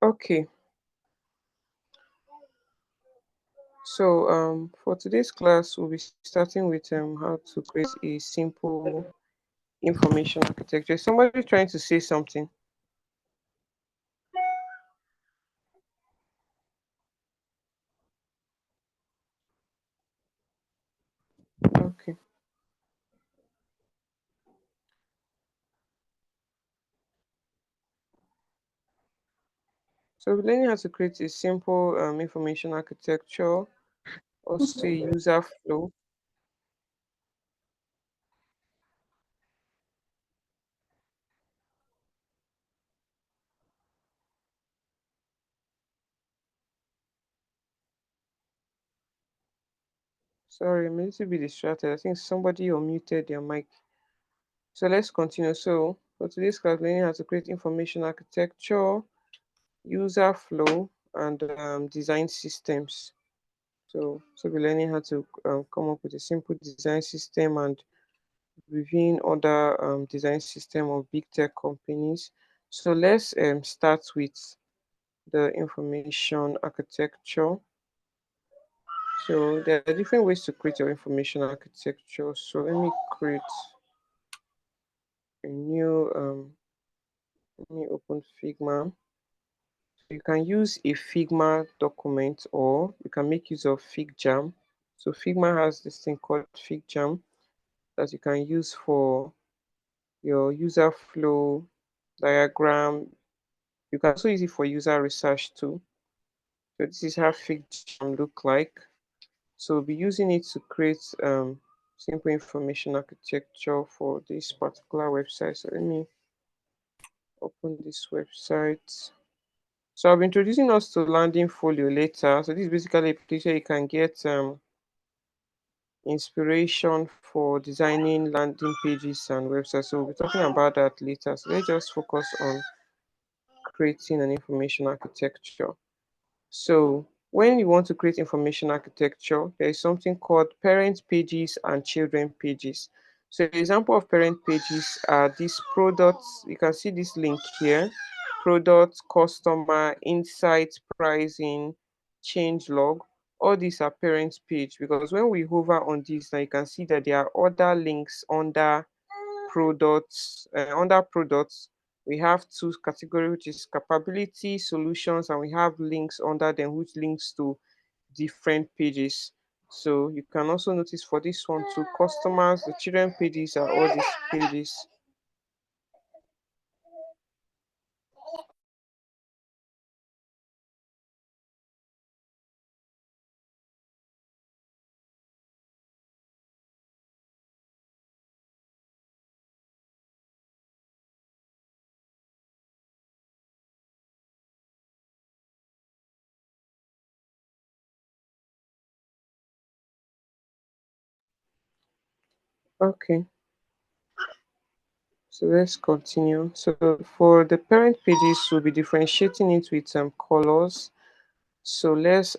Okay, so for today's class, we'll be starting with how to create a simple information architecture. Is somebody trying to say something? Okay, so we're learning how to create a simple information architecture, also a user flow. Sorry, I'm a little bit distracted. I think somebody unmuted their mic. So let's continue. So for today's class, learning how to create information architecture, user flow, and design systems. So we're learning how to come up with a simple design system and reviewing other design system of big tech companies. So let's start with the information architecture. So there are different ways to create your information architecture. So let me create a new let me open Figma. You can use a Figma document or you can make use of FigJam. So Figma has this thing called FigJam that you can use for your user flow diagram. You can also use it for user research too. So this is how FigJam look like. So we'll be using it to create simple information architecture for this particular website. So let me open this website. So I'll be introducing us to landing folio later. So this is basically a place where you can get inspiration for designing landing pages and websites. So we'll be talking about that later. So let's just focus on creating an information architecture. So when you want to create information architecture, there is something called parent pages and children pages. So the example of parent pages are these products. You can see this link here: product, customer, insight, pricing, change log. All these are parent page because when we hover on this, now you can see that there are other links under products. We have two categories, which is capability solutions, and we have links under them which links to different pages. So you can also notice for this one too, customers, the children pages are all these pages. Okay, so let's continue. So for the parent pages, we'll be differentiating it with some colors. So let's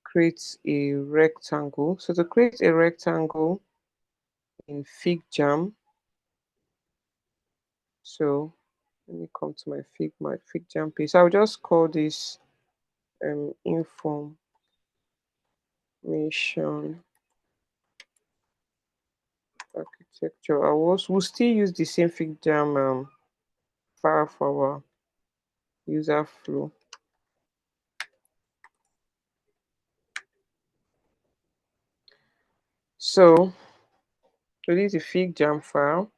create a rectangle. So to create a rectangle in FigJam, so let me come to my FigJam page. So I'll just call this information architecture. We'll still use the same FigJam file for our user flow. So this is a FigJam file.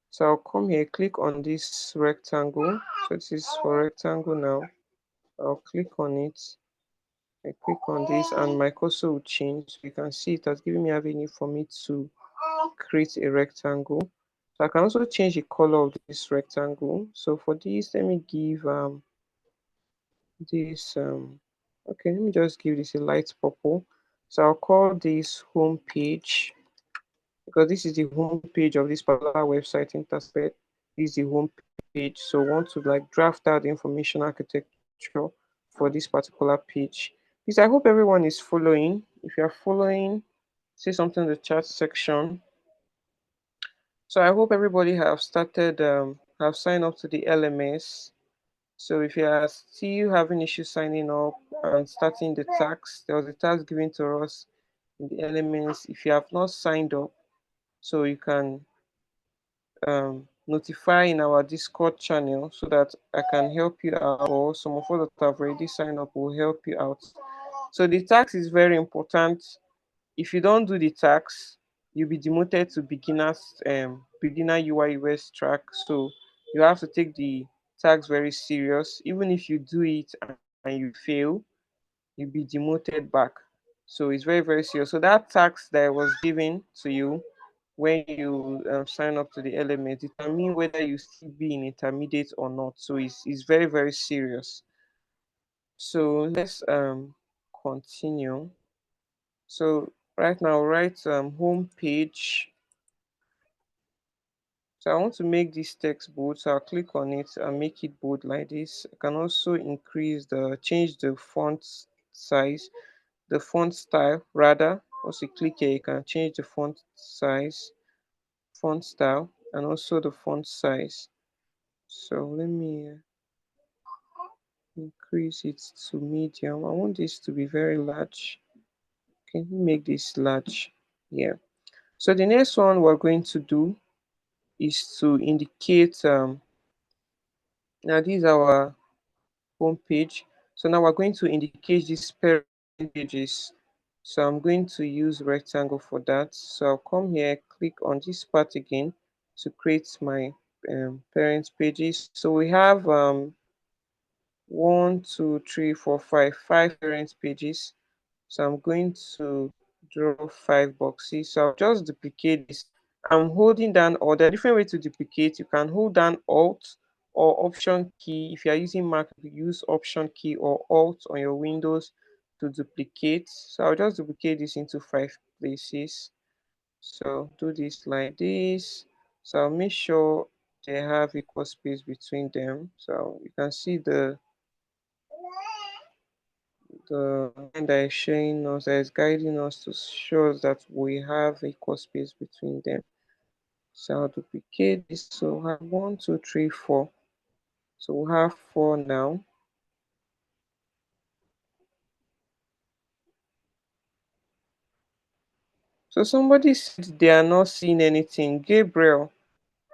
So I'll come here, click on this rectangle. So this is for rectangle now. I'll click on it. I click on this and my cursor will change. You can see it has given me avenue for me to create a rectangle. So I can also change the color of this rectangle. So for this, let me give this okay, let me just give this a light purple. So I'll call this home page because this is the home page of this particular website Interspec. This is the home page. So I want to like draft out the information architecture for this particular page. Please, I hope everyone is following. If you are following, say something in the chat section. So I hope everybody have started have signed up to the LMS. So if you are still having issues signing up and starting the task, there was a task given to us in the LMS. If you have not signed up, so you can notify in our Discord channel so that I can help you out, or some of us that have already signed up will help you out. So the tax is very important. If you don't do the tax, you'll be demoted to beginner UI UX track. So you have to take the tax very serious. Even if you do it and you fail, you'll be demoted back. So it's very, very serious. So that tax that was given to you when you sign up to the element determine whether you still be in intermediate or not. So it's very, very serious. So let's continue. So right now, write home page. So I want to make this text bold. So I'll click on it and make it bold like this. I can also change the font size, the font style rather. Also click here, you can change the font size, font style, and also the font size. So let me increase it to medium. I want this to be very large. Can you make this large? Yeah. So the next one we're going to do is to indicate now this is our home page. So now we're going to indicate these parent pages. So I'm going to use rectangle for that. So I'll come here, click on this part again to create my parent pages. So we have 5 parent pages. So I'm going to draw 5 boxes. So I'll just duplicate this. I'm holding down, or there are different ways to duplicate. You can hold down Alt or Option key. If you are using Mac, you use Option key or Alt on your Windows to duplicate. So I'll just duplicate this into 5 places. So do this like this. So I'll make sure they have equal space between them. So you can see the line that is showing us, that is guiding us to show us that we have equal space between them. So I'll duplicate this. So we have 1, 2, 3, 4. So we have 4 now. So somebody said they are not seeing anything. Gabriel,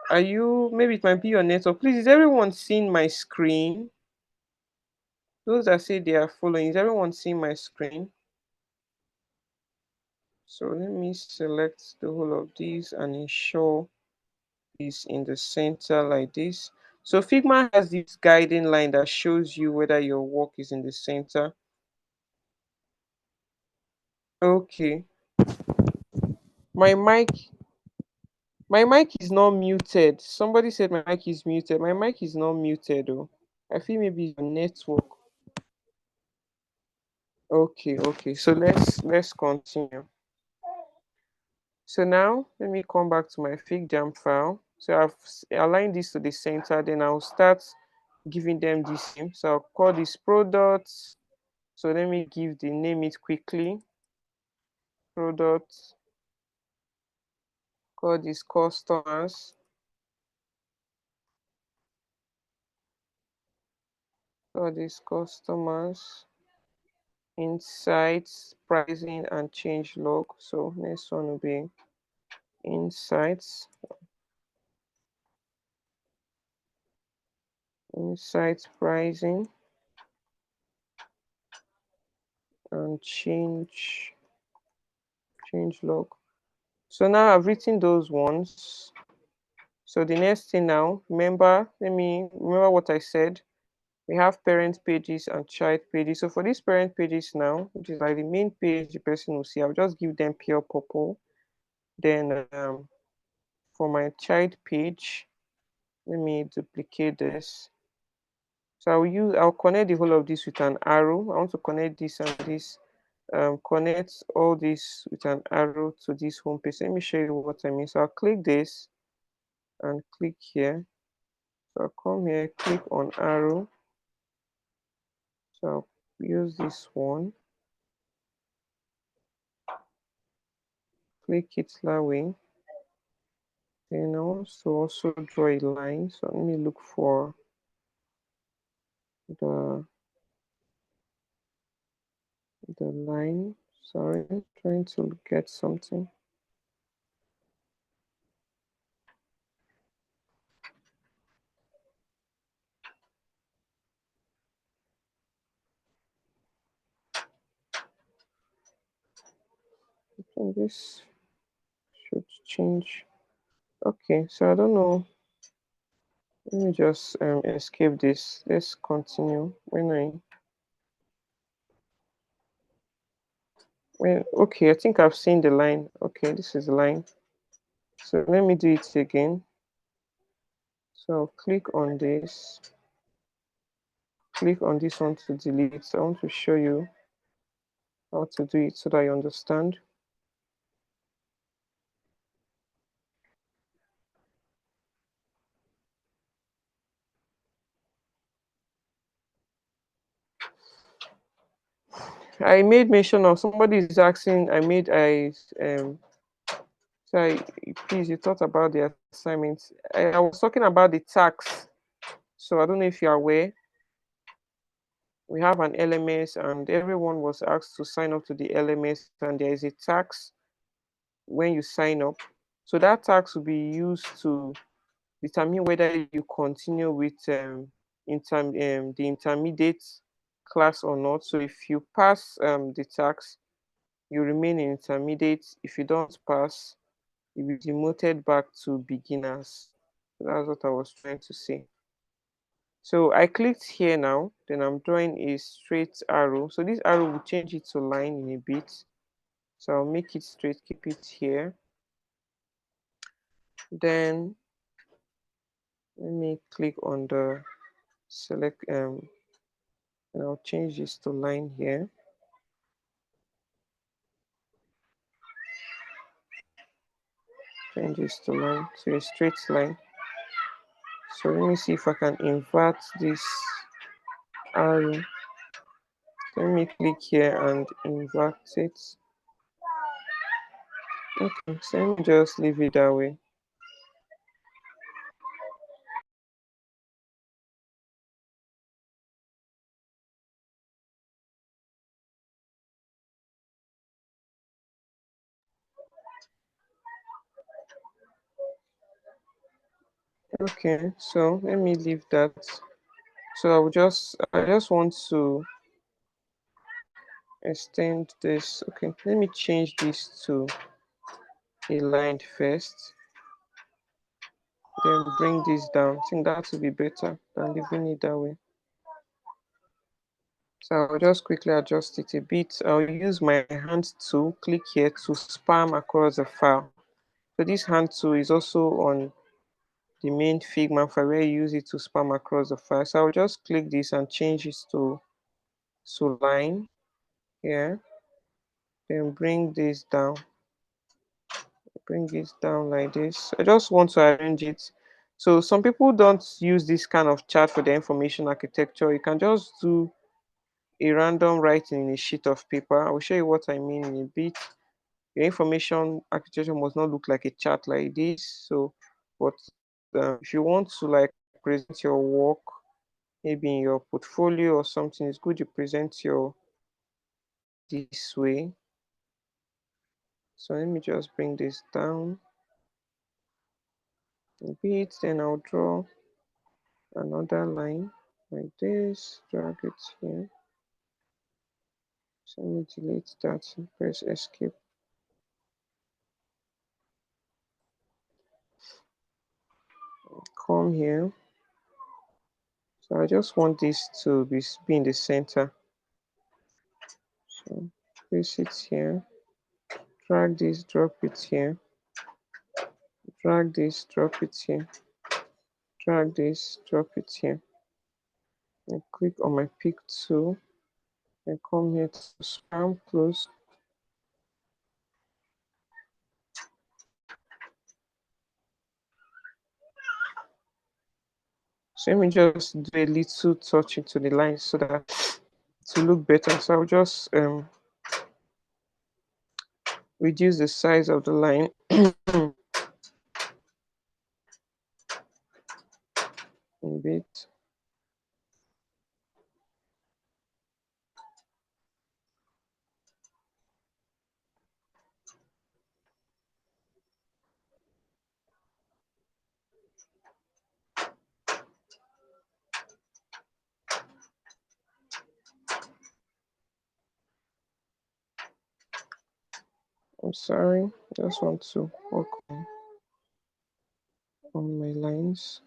are you, maybe it might be your network. Please, is everyone seeing my screen? Those that say they are following, is everyone seeing my screen? So let me select the whole of these and ensure is in the center like this. So Figma has this guiding line that shows you whether your work is in the center. Okay. My mic my mic is not muted. Somebody said my mic is muted. My mic is not muted though. I feel maybe it's your network. Okay, okay. So let's continue. So now let me come back to my FigJam file. So I've aligned this to the center, then I'll start giving them this name. So I'll call this products. So let me give the name it quickly. Products. Call this customers. Call this customers. Insights, pricing, and change log. So next one will be insights. Insights, pricing, and change log. So now I've written those ones. So the next thing now, let me remember what I said. We have parent pages and child pages. So for these parent pages now, which is like the main page the person will see, I'll just give them pure purple. Then for my child page, let me duplicate this. So I'll connect the whole of this with an arrow. I want to connect this and this. Connect all this with an arrow to this home page. Let me show you what I mean. So I'll click this and click here. So I'll come here, click on arrow. So I'll use this one. Click it that way. Then I want to also draw a line. So let me look for the line. Sorry, I'm trying to get something. I think this should change. Okay, so I don't know. Let me just escape this. Let's continue. Okay, I think I've seen the line. Okay, this is the line. So let me do it again. So I'll click on this. Click on this one to delete. So I want to show you how to do it so that you understand. I made mention of somebody is asking. So please, you thought about the assignment. I was talking about the tax. So I don't know if you're aware. We have an LMS, and everyone was asked to sign up to the LMS, and there is a tax when you sign up. So that tax will be used to determine whether you continue with the intermediate class or not. So if you pass the tax, you remain in intermediate. If you don't pass, you'll be demoted back to beginners. So that's what I was trying to say. So I clicked here now, then I'm drawing a straight arrow. So this arrow will change it to line in a bit. So I'll make it straight, keep it here. Then let me click on the select and I'll change this to line here. Change this to line, to a straight line. So let me see if I can invert this arrow. Let me click here and invert it. Okay, so let me just leave it that way. Okay, so let me leave that. So I just want to extend this. Okay, let me change this to a line first. Then bring this down. I think that will be better than leaving it that way. So I'll just quickly adjust it a bit. I'll use my hand tool, click here to spam across the file. So this hand tool is also on the main Figma file where you use it to spam across the file. So I'll just click this and change it to line here. Then bring this down. Bring it down like this. I just want to arrange it. So some people don't use this kind of chart for the information architecture. You can just do a random writing in a sheet of paper. I will show you what I mean in a bit. Your information architecture must not look like a chart like this. So, but if you want to like present your work, maybe in your portfolio or something, it's good you present your this way. So let me just bring this down a bit, then I'll draw another line like this, drag it here. So let me delete that and press escape. Come here. So I just want this to be in the center. So place it here, drag this, drop it here, drag this, drop it here, drag this, drop it here. And click on my pick tool and come here to spam close. So let me just do a little touch into the line so that to look better. So I'll just reduce the size of the line. a bit. I'm sorry, just want to work on my lines.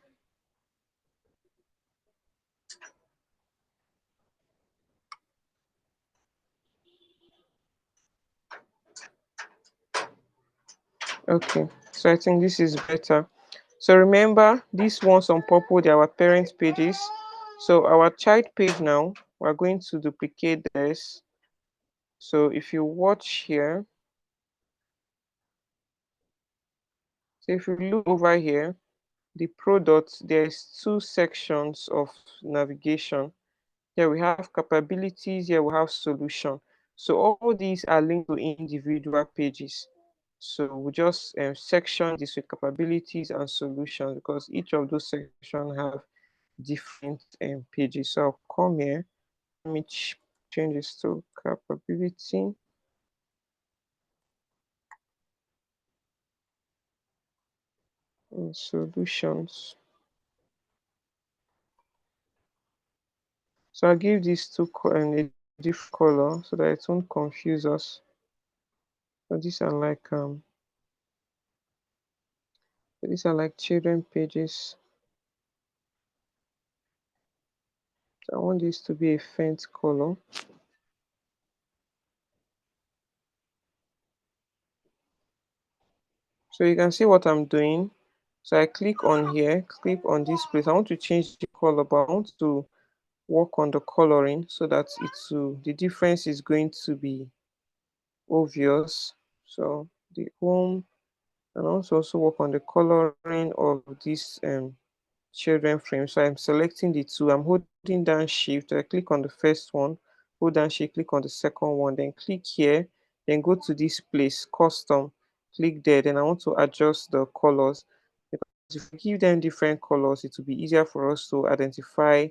Okay, so I think this is better. So remember, these ones on purple, they are our parent pages. So our child page now, we're going to duplicate this. So if you watch here, so if you look over here, the product, there's two sections of navigation. Here we have capabilities, here we have solution. So all these are linked to individual pages. So we just section this with capabilities and solutions because each of those sections have different pages. So I'll come here, let me change this to capability and solutions. So I'll give these two a different color so that it won't confuse us. So these are like children pages. So I want this to be a faint color. So you can see what I'm doing. So I click on here, click on this place. I want to change the color, but I want to work on the coloring so that the difference is going to be obvious. So the home, and also work on the coloring of this children frame. So I'm selecting the two. I'm holding down shift. I click on the first one, hold down shift, click on the second one, then click here, then go to this place, custom, click there. Then I want to adjust the colors because if we give them different colors, it will be easier for us to identify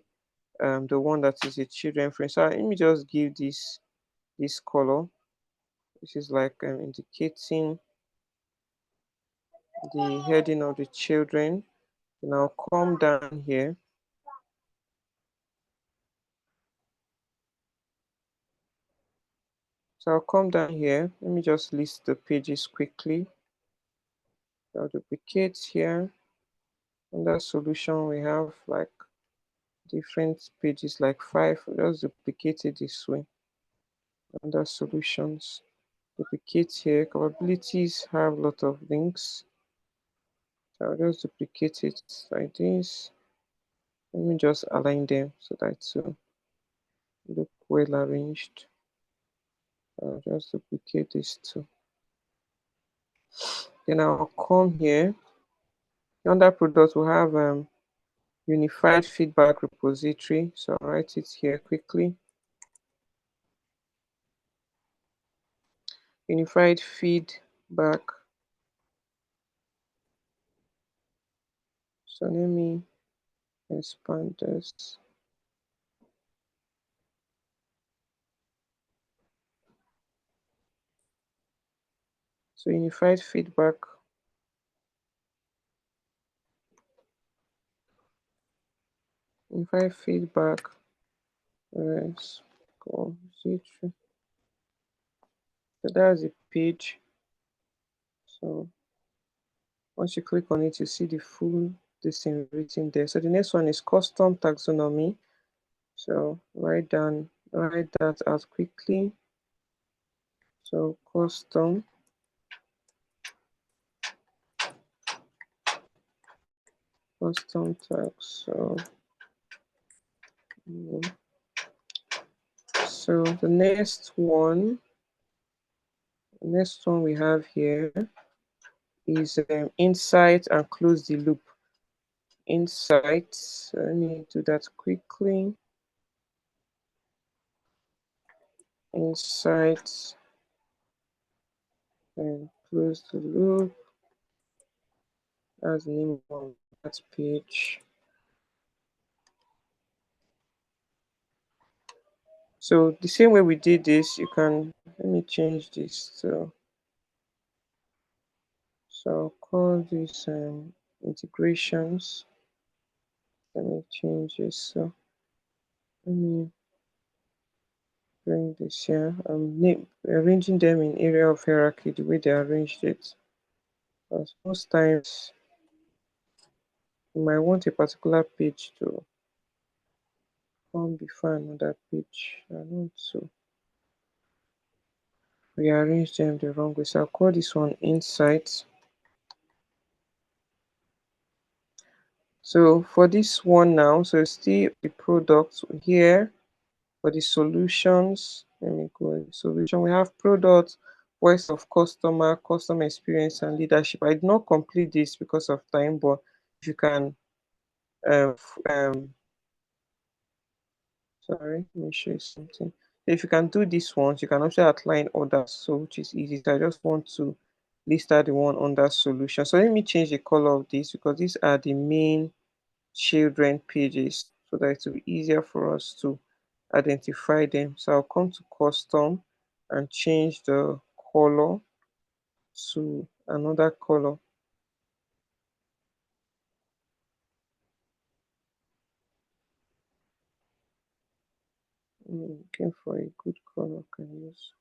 the one that is a children frame. So let me just give this color. This is like indicating the heading of the children. Then I'll come down here. So I'll come down here. Let me just list the pages quickly. I'll duplicate here. Under solution, we have like different pages, like 5. I'll just duplicate it this way. Under solutions, duplicate here. Capabilities have a lot of links. So I'll just duplicate it like this. Let me just align them so that it will look well arranged. I'll just duplicate this too. Then I'll come here. Under product, we have unified feedback repository. So I'll write it here quickly. Unified feedback. So let me expand this. So unified feedback. Unified feedback repository. So that's the page. So once you click on it, you see the full this thing written there. So the next one is custom taxonomy. So write that out quickly. So custom tax. So the next one we have here is insight and close the loop. Insight. So let me do that quickly. Insight and close the loop. That's the name of that page. So the same way we did this, you can, let me change this to, so I'll call this integrations. Let me change this. So let me bring this here. Arranging them in area of hierarchy the way they arranged it. Because most times you might want a particular page to come before another page. I want to rearrange them the wrong way. So I'll call this one insights. So for this one now, so still the product here. For the solutions, let me go in solution. We have product, voice of customer, customer experience, and leadership. I did not complete this because of time, but if you can, sorry, let me show you something. If you can do this ones, you can also outline others, so which is easy. So I just want to list out the one under solution. So let me change the color of this because these are the main children pages so that it will be easier for us to identify them. So I'll come to custom and change the color to another color. Looking for a good color I can use.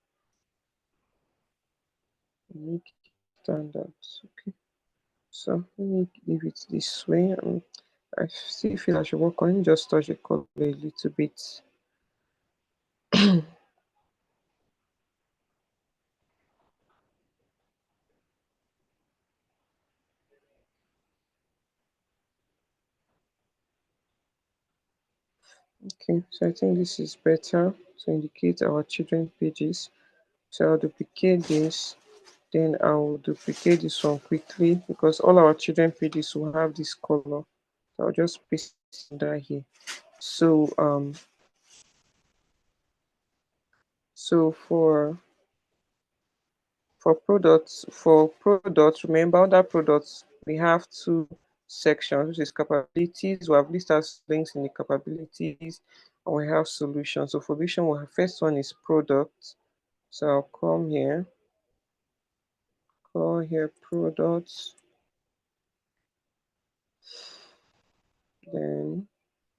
Make it standard. Okay. So let me leave it this way. I still feel I should work on it. Just touch the color a little bit. Okay, so I think this is better to indicate our children pages. So I'll duplicate this, then I'll duplicate this one quickly because all our children pages will have this color. So I'll just paste that here. So so for products, remember under products we have two sections, which is capabilities. We have listed links in the capabilities, and we have solutions. So for solution, we have first one is product. So I'll come here, call here products, then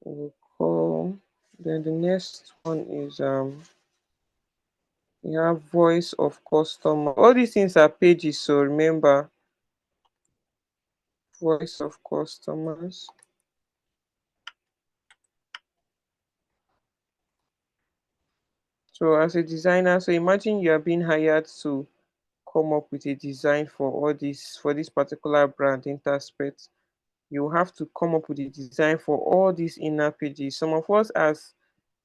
we'll call, then the next one is we have voice of customer. All these things are pages, so remember voice of customers. So as a designer, so imagine you are being hired to come up with a design for all this, for this particular brand Interspect. You have to come up with a design for all these inner pages. Some of us as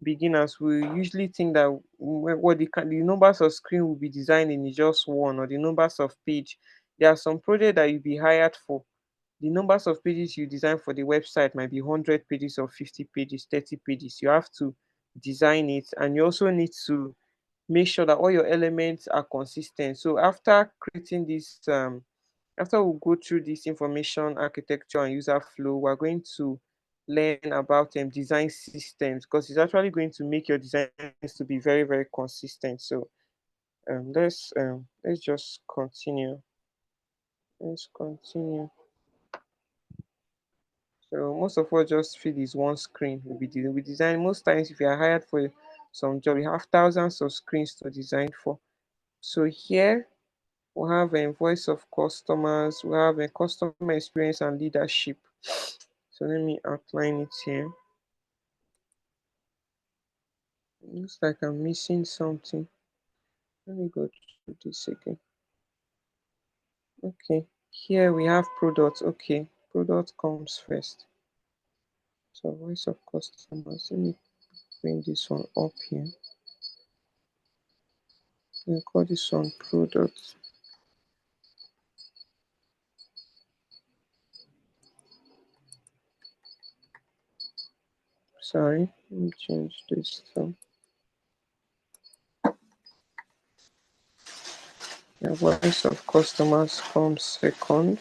beginners we usually think that what the numbers of screen will be designing is just one, or the numbers of page. There are some projects that you'll be hired for. The numbers of pages you design for the website might be 100 pages or 50 pages, 30 pages. You have to design it, and you also need to make sure that all your elements are consistent. So after creating this, after we go through this information architecture and user flow, we're going to learn about design systems, because it's actually going to make your designs to be very, very consistent. So let's just continue. Let's continue. So most of what just feed is one screen. We design most times if you are hired for some job, you have thousands of screens to design for. So here we have a voice of customers, we have a customer experience and leadership. So let me outline it here. It looks like I'm missing something. Let me go through this again. Okay, here we have product. Okay, product comes first. So voice of customers. Let me bring this one up here. We call this one product. Sorry, let me change this. So the voice of customers comes second.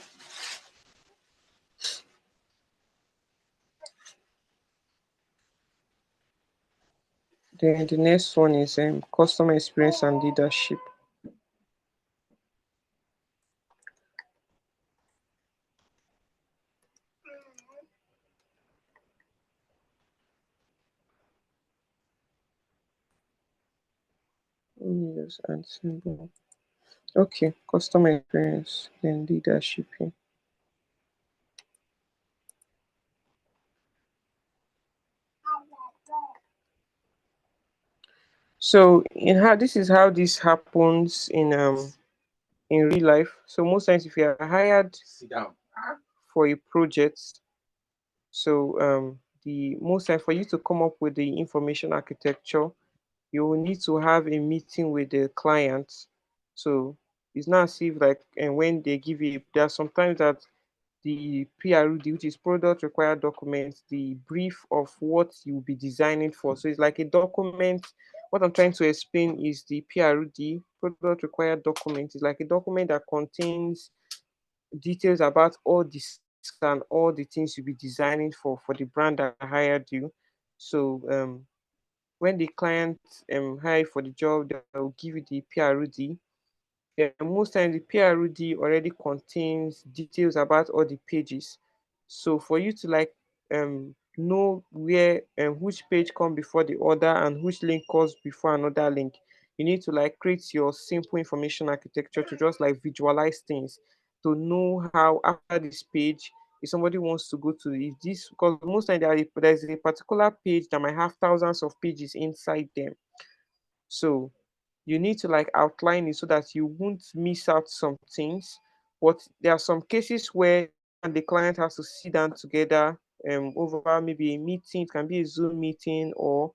Then the next one is customer experience and leadership. Use and symbol. Okay, customer experience, then leadership here. So in how this is how this happens in real life. So most times if you are hired for a project, so the most time for you to come up with the information architecture, you will need to have a meeting with the client. So it's not as if like and when they give you there are sometimes that the PRD, which is product required documents, the brief of what you'll be designing for. So it's like a document. What I'm trying to explain is the PRD, product required document, is like a document that contains details about all this and all the things you'll be designing for the brand that hired you. So when the client hire for the job, they'll give you the PRD. Most times the PRD already contains details about all the pages. So for you to like know where and which page come before the other and which link comes before another link, you need to like create your simple information architecture to just like visualize things to know how after this page if somebody wants to go to if this because most times there's a particular page that might have thousands of pages inside them. So you need to like outline it so that you won't miss out some things. But there are some cases where and the client has to sit down together over maybe a meeting, it can be a Zoom meeting or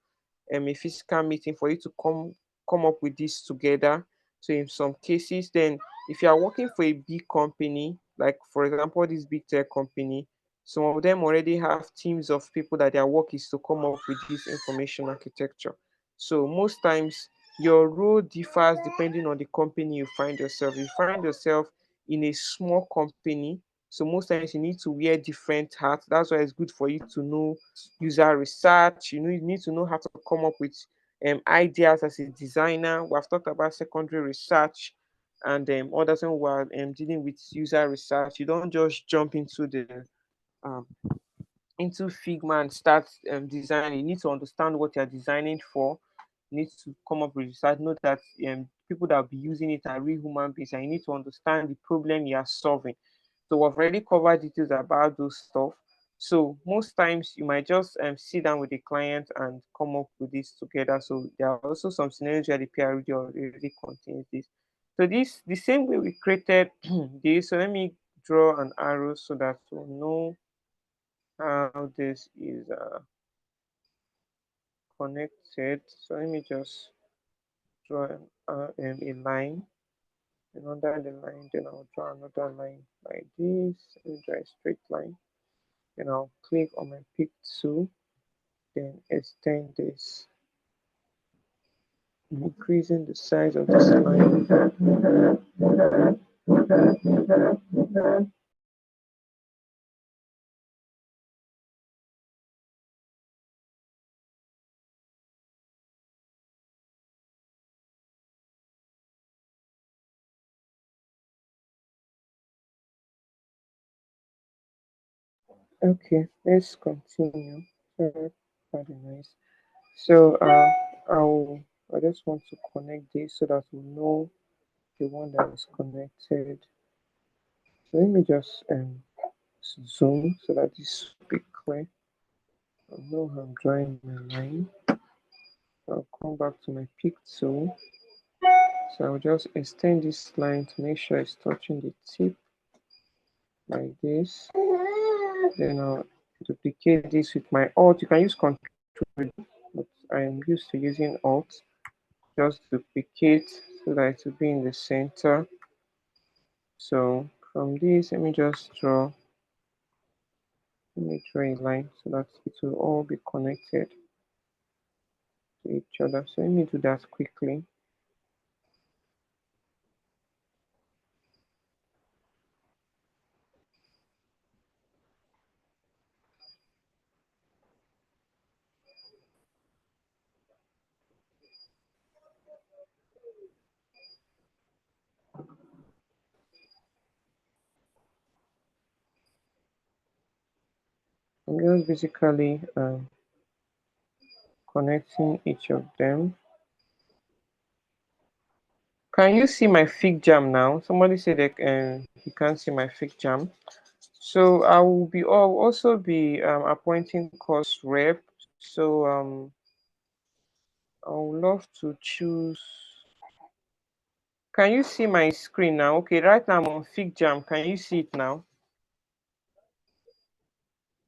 a physical meeting for you to come up with this together. So in some cases, then if you are working for a big company, like for example, this big tech company, some of them already have teams of people that their work is to come up with this information architecture. So most times your role differs depending on the company you find yourself. If you find yourself in a small company, so most times you need to wear different hats. That's why it's good for you to know user research. You need to know how to come up with ideas as a designer. We have talked about secondary research and others when we're dealing with user research. You don't just jump um, into Figma and start designing. You need to understand what you're designing for. You need to come up with research. Know that people that will be using it are real human beings, and you need to understand the problem you are solving. So we've already covered details about those stuff. So most times you might just sit down with the client and come up with this together. So there are also some scenarios where the peer review already contains this. So this the same way we created this. So let me draw an arrow so that we'll know how this is connected. So let me just draw a line, and under the line, then I'll draw another line like this. Let me draw a straight line. Then I'll click on my pick tool, then extend this, increasing the size of this line. Okay, let's continue. Sorry for the noise. So I just want to connect this so that we know the one that is connected. So let me just zoom so that this will be clear. I know I'm drawing my line. I'll come back to my pick tool. So I'll just extend this line to make sure it's touching the tip like this. Then I'll duplicate this with my Alt. You can use Control, but I'm used to using Alt. Just duplicate so that it will be in the center. So from this, let me draw a line so that it will all be connected to each other. So let me do that quickly. just basically connecting each of them. Can you see my fig jam now? Somebody said that you can't see my fig jam. So I'll also be appointing course rep. So I would love to choose. Can you see my screen now? Okay, right now I'm on fig jam. Can you see it now?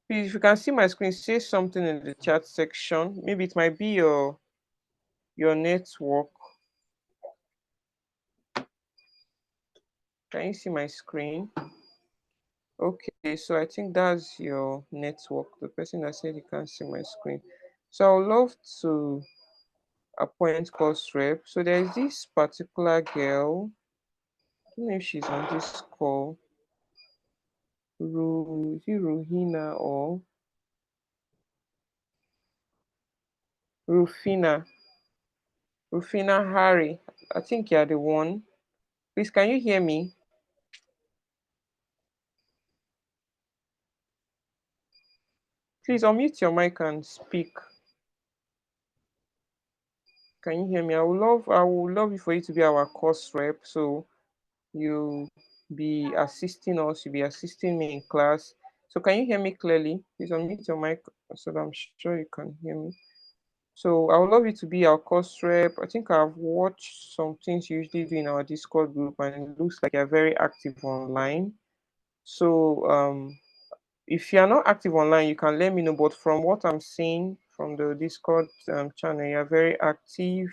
Please, if you can see my screen, say something in the chat section. Maybe it might be your network. Can you see my screen? Okay, so I think that's your network. The person that said you can't see my screen. So I would love to appoint course rep. So there is this particular girl. I don't know if she's on this call. Is it Ruhina or Rufina? Rufina Harry. I think you're the one. Please, can you hear me? Please unmute your mic and speak. Can you hear me? I would love for you to be our course rep. So you be assisting us, you'll be assisting me in class. So can you hear me clearly? Please unmute your mic so that I'm sure you can hear me. So I would love you to be our course rep. I think I've watched some things you usually do in our Discord group, and it looks like you're very active online. So if you're not active online, you can let me know. But from what I'm seeing from the Discord channel, you're very active.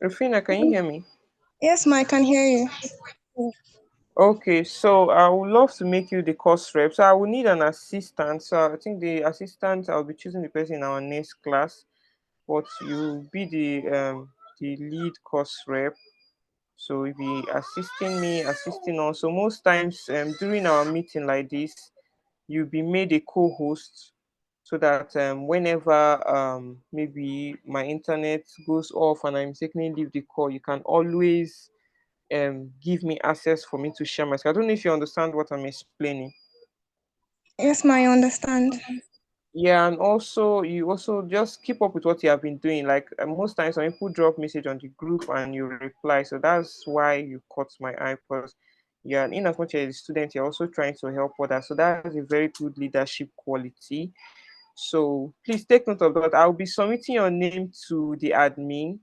Rufina, can you hear me? Yes, ma, I can hear you. Okay, so I would love to make you the course rep. So I will need an assistant. So I think the assistant, I'll be choosing the person in our next class, but you be the lead course rep. So you'll be assisting me, assisting us. So most times during our meeting like this, you'll be made a co-host so that whenever maybe my internet goes off and I mistakenly leave the call, you can always give me access for me to share my screen. I don't know if you understand what I'm explaining. Yes, ma, I understand. Yeah, and also you also just keep up with what you have been doing. Like most times when people drop message on the group and you reply, so that's why you caught my eye because yeah, in as much as a student, you're also trying to help others. So that's a very good leadership quality. So please take note of that. I'll be submitting your name to the admin.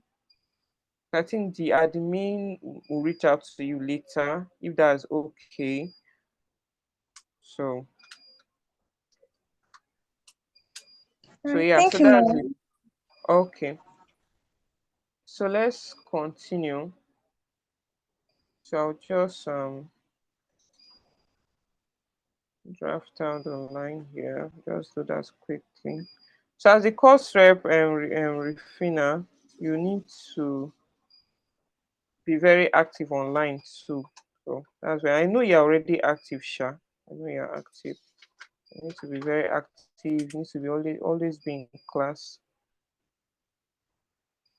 I think the admin will reach out to you later if that's okay. So All so right, yeah, so thank you, ma. that's it. Okay. So let's continue. So I'll just draft out the line here. Just do that quickly. So as a course rep and refiner, you need to be very active online too. So that's why I know you're already active, Sha. I know you're active. You need to be very active. You need to be always be in class.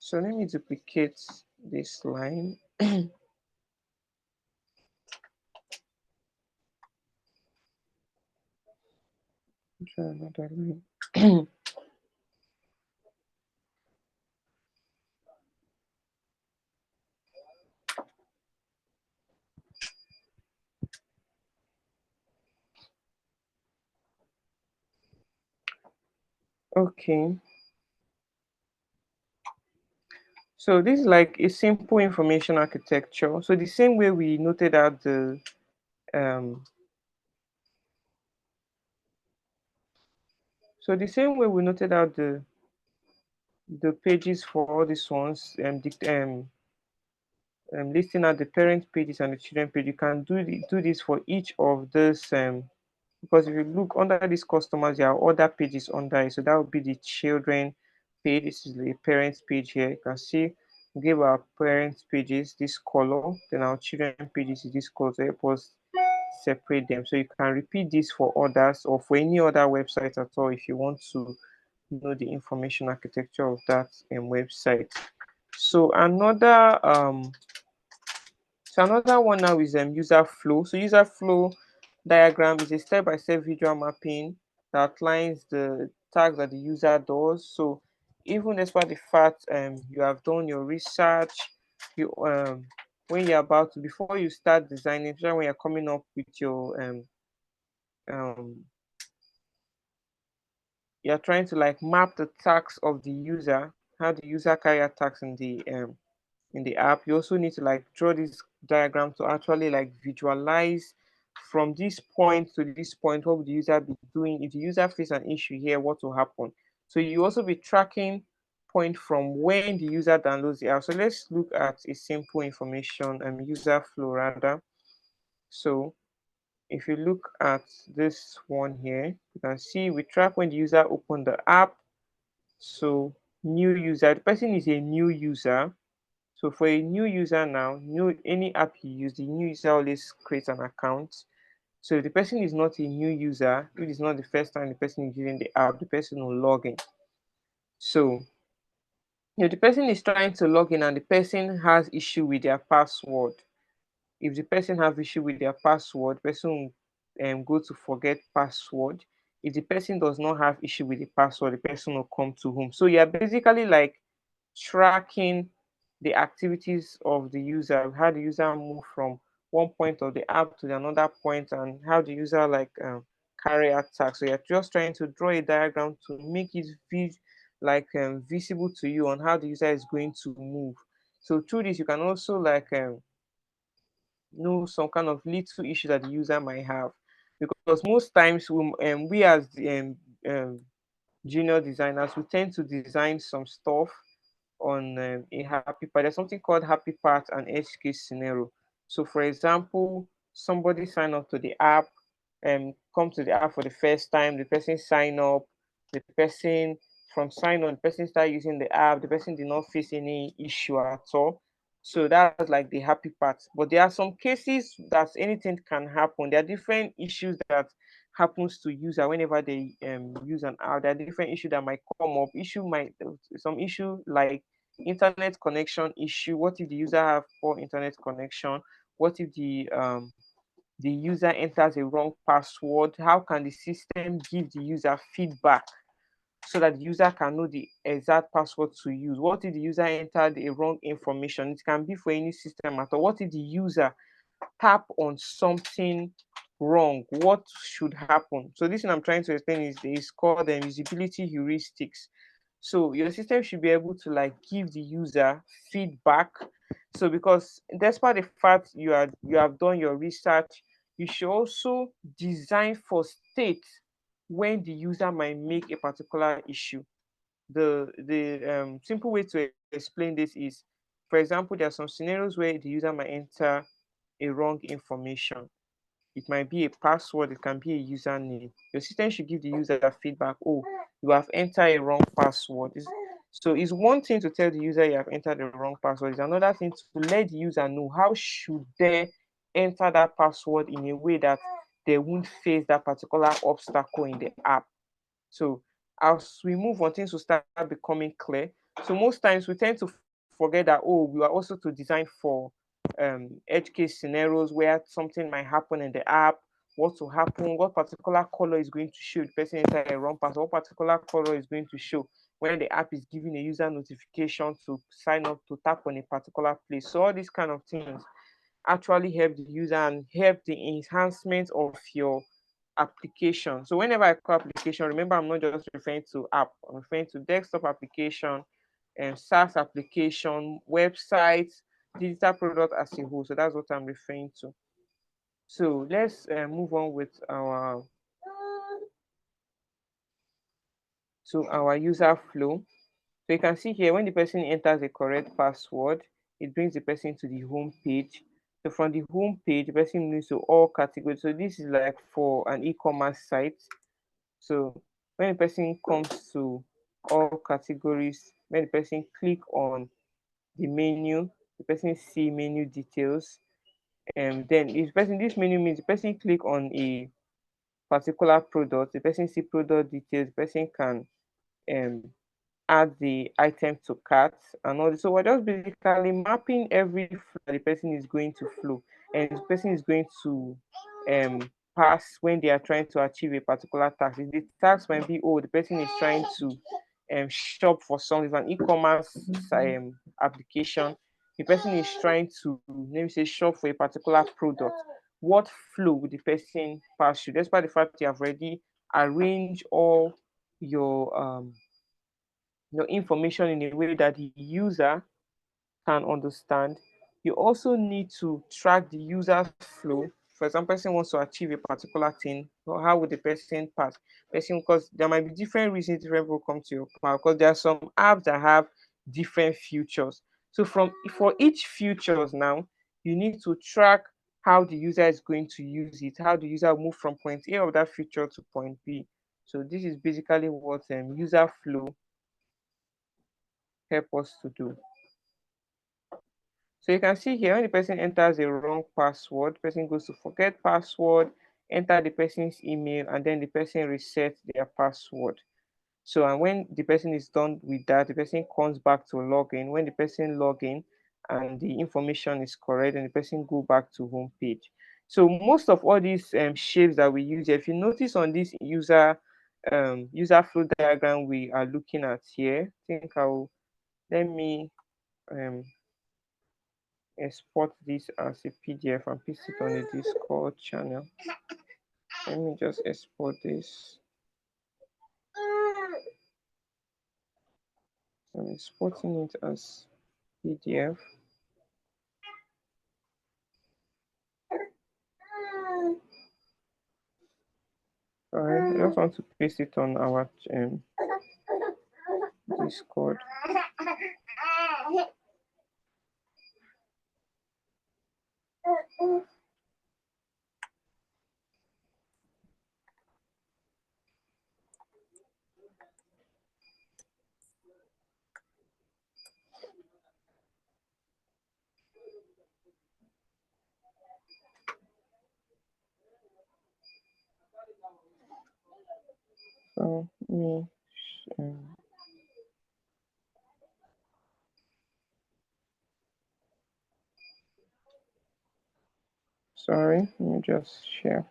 So let me duplicate this line. Try another line. Okay. So this is like a simple information architecture. So the same way we noted out um the same way we noted out the pages for all these ones listing out the parent pages and the children page. You can do this for each of those because if you look under these customers, there are other pages under it. So that would be the children page. This is the parents page here. You can see we give our parents pages this color, then our children pages is this color to help us separate them. So you can repeat this for others or for any other website at all if you want to know the information architecture of that website. So another So another one now is user flow. So user flow diagram is a step-by-step visual mapping that outlines the tasks that the user does. So even despite the fact you have done your research, you when you're about to, before you start designing, especially when you're coming up with your um you're trying to like map the tasks of the user, how the user carry out tasks in the app. You also need to like draw this diagram to actually like visualize from this point to this point, what would the user be doing? If the user faces an issue here, what will happen? So you also be tracking point from when the user downloads the app. So let's look at a simple information user flow rather. So if you look at this one here, you can see we track when the user opened the app. So new user, the person is a new user. So for a new user now, new any app you use, the new user always creates an account. So if the person is not a new user, if it's not the first time the person is using the app, the person will log in. So if the person is trying to log in and the person has issue with their password, if the person have issue with their password, person will go to forget password. If the person does not have issue with the password, the person will come to home. So you're basically like tracking the activities of the user, how the user move from one point of the app to another point, and how the user like carry out tasks. So you're just trying to draw a diagram to make it visible to you on how the user is going to move. So through this, you can also like know some kind of little issue that the user might have, because most times we as the junior designers, we tend to design some stuff on a happy part. There's something called happy part and edge case scenario. So for example, somebody sign up to the app and come to the app for the first time, the person sign up, the person from sign on, the person start using the app, the person did not face any issue at all. So that's like the happy part. But there are some cases that anything can happen. There are different issues that happens to user whenever they use an app. There are different issues that might come up. Issue might some issue like internet connection issue. What if the user have poor internet connection? What if the user enters a wrong password? How can the system give the user feedback so that the user can know the exact password to use? What if the user entered a wrong information? It can be for any system at all. What if the user tap on something wrong? What should happen? So this thing I'm trying to explain is called usability heuristics. So your system should be able to like give the user feedback. So because despite the fact you have done your research, you should also design for state when the user might make a particular issue. The simple way to explain this is, for example, there are some scenarios where the user might enter a wrong information. It might be a password, it can be a username. Your system should give the user feedback. Oh, you have entered a wrong password. So it's one thing to tell the user you have entered the wrong password. It's another thing to let the user know how should they enter that password in a way that they won't face that particular obstacle in the app. So as we move on, things will start becoming clear. So most times we tend to forget that, oh, we are also to design for edge case scenarios where something might happen in the app. What will happen? What particular color is going to show the person enter a wrong password? What particular color is going to show when the app is giving a user notification to sign up to tap on a particular place? So all these kind of things actually help the user and help the enhancement of your application. So whenever I call application, remember I'm not just referring to app, I'm referring to desktop application and SaaS application, websites, digital product as a whole. So that's what I'm referring to. So let's move on with our user flow. So you can see here when the person enters the correct password, it brings the person to the home page. So from the home page, the person moves to all categories. So this is like for an e-commerce site. So when the person comes to all categories, when the person click on the menu, the person see menu details. And then if person this menu means the person click on a particular product, the person see product details, the person can um add the item to cart and all this. So we're just basically mapping every flow that the person is going to flow and the person is going to pass when they are trying to achieve a particular task. The task might be, oh, the person is trying to shop for something, it's an e-commerce application. The person is trying to, let me say, shop for a particular product. What flow would the person pass through? Despite the fact you have already arranged all your information in a way that the user can understand, you also need to track the user's flow. For example, person wants to achieve a particular thing, or how would the person pass? Person, because there might be different reasons different people come to your plan, because there are some apps that have different features. So for each features now, you need to track how the user is going to use it, how the user move from point A of that feature to point B. So this is basically what user flow help us to do. So you can see here when the person enters a wrong password, the person goes to forget password, enter the person's email, and then the person resets their password. So and when the person is done with that, the person comes back to log in. When the person log in and the information is correct, and the person go back to home page. So most of all these shapes that we use, if you notice on this user flow diagram we are looking at here, I think let me um, export this as a PDF and paste it on the Discord channel. Let me just export this. I'm exporting it as PDF. Alright, I just want to paste it on our Discord. So me sorry, let me just share.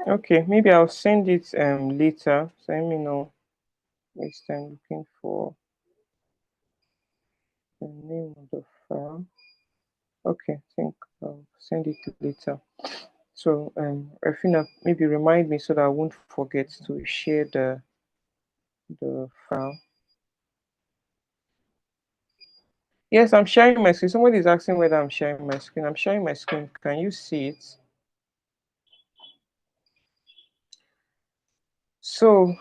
Okay, maybe I'll send it later. So let me know next time looking for the name of the file. Okay, I think I'll send it later. So Rafina, maybe remind me so that I won't forget to share the file. Yes, I'm sharing my screen. Somebody is asking whether I'm sharing my screen. I'm sharing my screen. Can you see it? So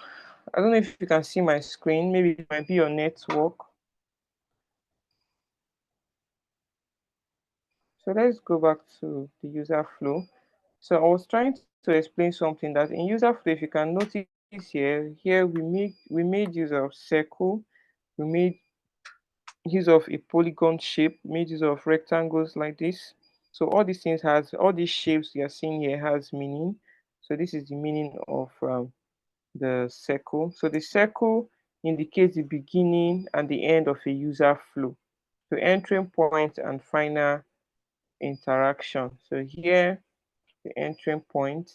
I don't know if you can see my screen. Maybe it might be your network. So let's go back to the user flow. So I was trying to explain something that in user flow, if you can notice here we made use of circle, we made use of a polygon shape, made use of rectangles like this. So all these things all these shapes you are seeing here has meaning. So this is the meaning of the circle. So the circle indicates the beginning and the end of a user flow. So entering point and final interaction. So here the entering point,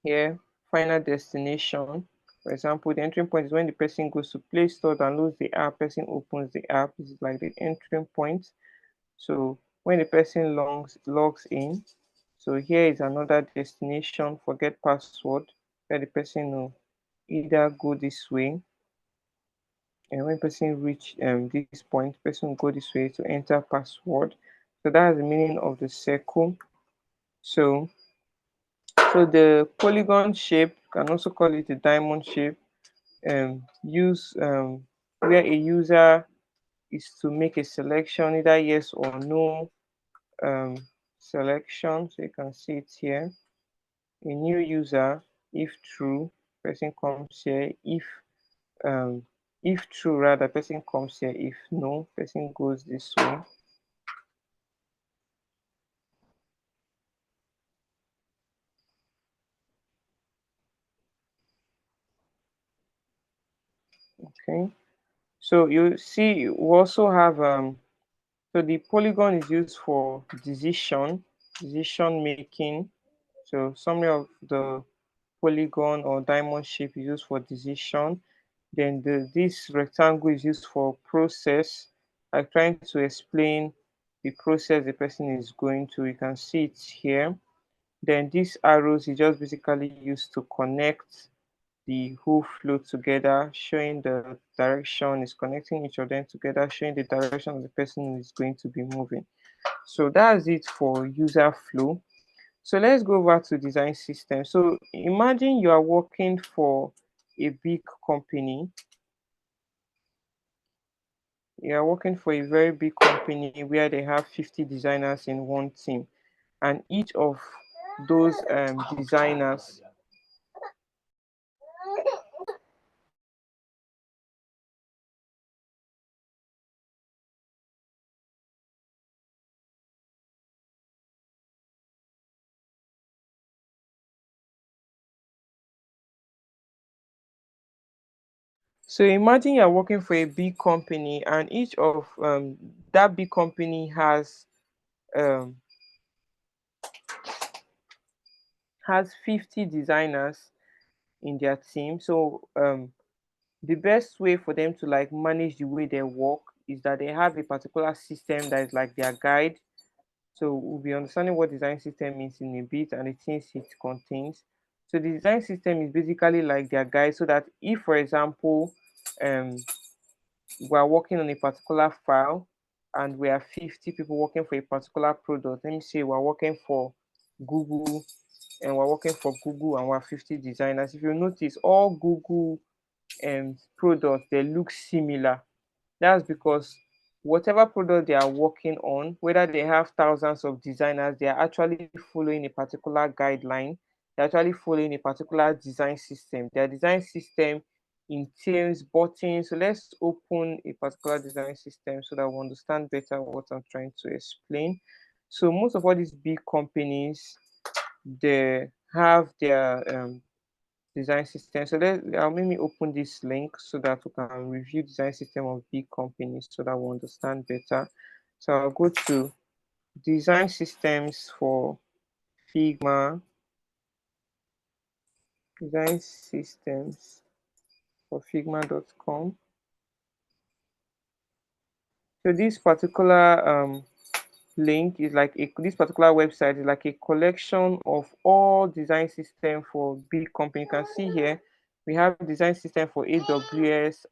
here final destination. For example, the entering point is when the person goes to Play Store, downloads the app, person opens the app. This is like the entering point. So when the person logs in, so here is another destination, forget password, where the person will either go this way, and when person reach this point, person will go this way to enter password. So that's the meaning of the circle. So the polygon shape, you can also call it a diamond shape, use where a user is to make a selection, either yes or no. selection, so you can see it here. A new user, if true, person comes here. If true, rather, person comes here. If no, person goes this way. Okay, so you see we also have so the polygon is used for decision making. So summary of the polygon or diamond shape is used for decision. Then this rectangle is used for process, like trying to explain the process the person is going to. You can see it here. Then these arrows is just basically used to connect the whole flow together, showing the direction, is connecting each of them together, showing the direction of the person is going to be moving. So that's it for user flow. So let's go over to design system. So imagine you are working for a big company. You are working for a very big company where they have 50 designers in one team, and each of those designers. So imagine you're working for a big company, and each of that big company um, has 50 designers in their team. So the best way for them to like manage the way they work is that they have a particular system that is like their guide. So we'll be understanding what design system means in a bit and the things it contains. So the design system is basically like their guide, so that if, for example, um, we are working on a particular file and we are 50 people working for a particular product. Let me say we're working for Google and we're working for Google and we're 50 designers. If you notice, all Google products, they look similar. That's because whatever product they are working on, whether they have thousands of designers, they are actually following a particular guideline. They're actually following a particular design system. Their design system entails buttons. So let's open a particular design system so that we understand better what I'm trying to explain. So most of all these big companies, they have their design system. So let me open this link so that we can review design system of big companies so that we understand better. So I'll go to design systems for Figma, design systems for Figma.com. So this particular link is like this particular website is like a collection of all design system for big company. You can see here we have design system for AWS,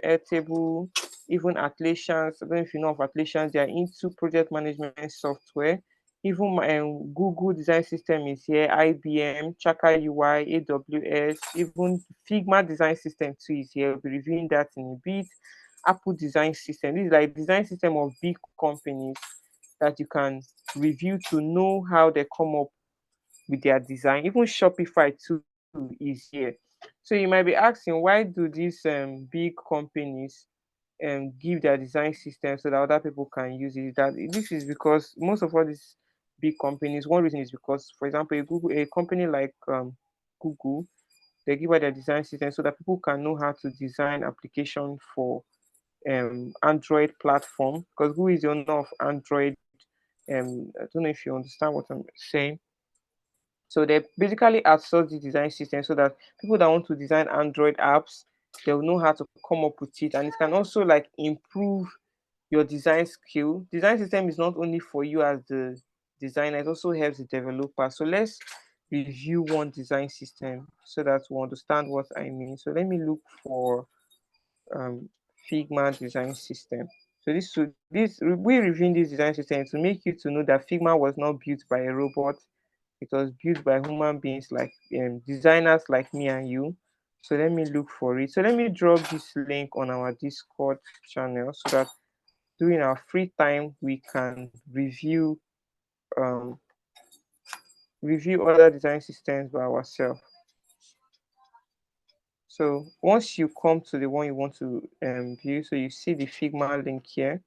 Airtable, even Atlassian. I don't know if you know of Atlassian. They are into project management software. Even Google design system is here, IBM, Chaka UI, AWS, even Figma design system too is here. We'll be reviewing that in a bit. Apple design system. This is like design system of big companies that you can review to know how they come up with their design. Even Shopify too is here. So you might be asking, why do these big companies give their design system so that other people can use it? That this is because most of all these big companies, one reason is because, for example, a company like Google, they give out their design system so that people can know how to design application for Android platform, because Google is the owner of Android. I don't know if you understand what I'm saying. So they basically outsource the design system so that people that want to design Android apps, they'll know how to come up with it, and it can also like improve your design skill. Design system is not only for you as the designer, it also helps the developer. So let's review one design system so that we understand what I mean. So let me look for um, Figma design system. So this we reviewing this design system to make you to know that Figma was not built by a robot. It was built by human beings like designers like me and you. So let me look for it. So let me drop this link on our Discord channel so that during our free time we can review review other design systems by ourselves. So once you come to the one you want to view, so you see the Figma link here.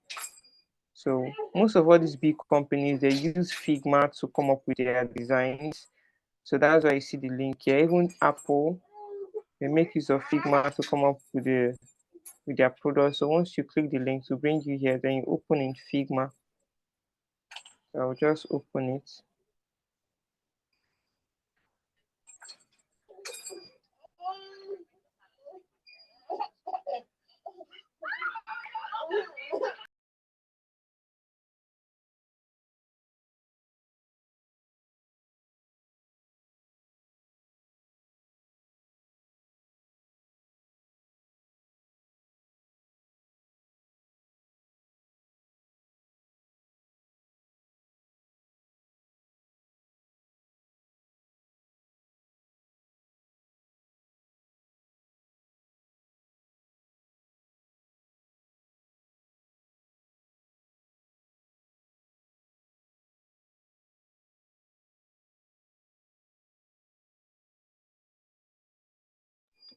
So most of all these big companies, they use Figma to come up with their designs. So that's why you see the link here. Even Apple, they make use of Figma to come up with their product. So once you click the link to bring you here, then you open in Figma. So I'll just open it.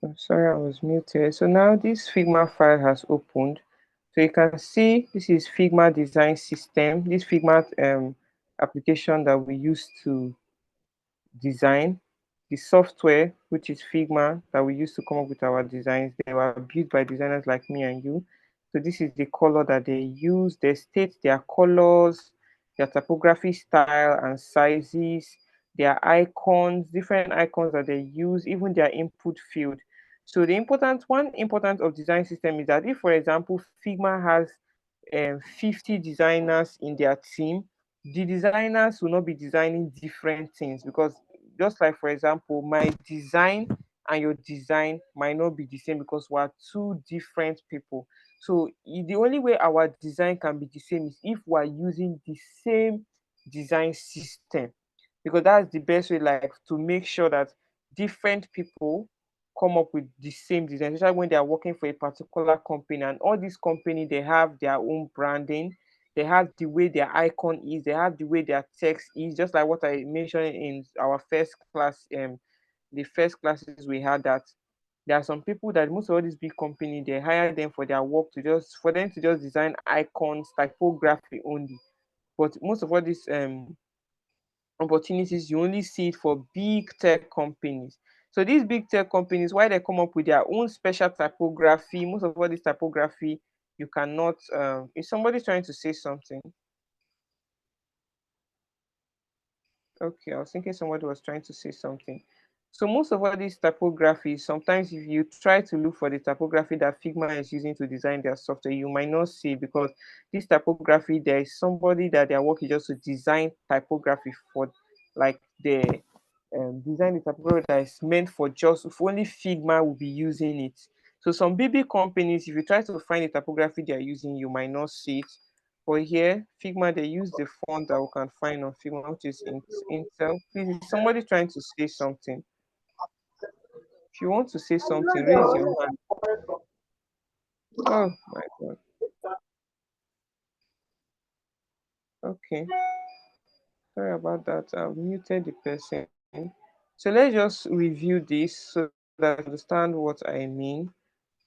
I'm sorry, I was muted. So now this Figma file has opened. So you can see this is Figma design system. This Figma application that we use to design. The software, which is Figma, that we use to come up with our designs, they were built by designers like me and you. So this is the color that they use. They state their colors, their typography style and sizes, their icons, different icons that they use, even their input field. So the one important of design system is that if, for example, Figma has 50 designers in their team, the designers will not be designing different things, because just like, for example, my design and your design might not be the same because we're two different people. So the only way our design can be the same is if we're using the same design system, because that's the best way, like, to make sure that different people come up with the same design, especially when they are working for a particular company. And all these companies, they have their own branding, they have the way their icon is, they have the way their text is, just like what I mentioned in our first class, the first classes we had, that there are some people that most of all these big companies, they hire them for their work, to just for them to just design icons, typography only. But most of all these opportunities, you only see it for big tech companies. So these big tech companies, why they come up with their own special typography, most of all this typography, you cannot if somebody's trying to say something. Okay, I was thinking somebody was trying to say something. So most of all these typographies, sometimes if you try to look for the typography that Figma is using to design their software, you might not see, because this typography, there is somebody that their work is just to design typography for, like, the design the typography that is meant for just, if only Figma will be using it. So some big companies, if you try to find the typography they are using, you might not see it. But here, Figma, they use the font that we can find on Figma, which is Intel. Please, is somebody trying to say something? If you want to say something, raise your hand. Oh my God. Okay. Sorry about that. I've muted the person. So let's just review this so that you understand what I mean.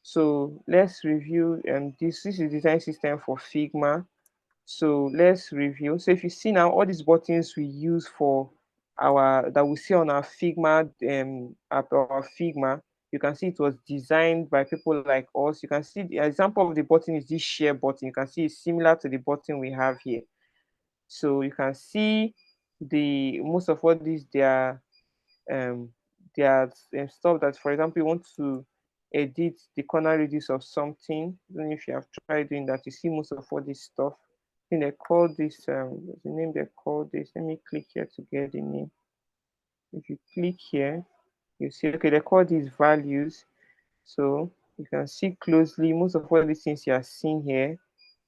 So let's review this is design system for Figma. So let's review. So if you see now, all these buttons we use for our, that we see on our Figma app, our Figma, you can see it was designed by people like us. You can see the example of the button is this share button. You can see it's similar to the button we have here. So you can see the most of what these um stuff that, for example, you want to edit the corner radius of something. I don't know if you have tried doing that. You see most of all this stuff. I think they call this the name they call this. Let me click here to get the name. If you click here, you see, okay, they call these values. So you can see closely most of all these things you are seeing here.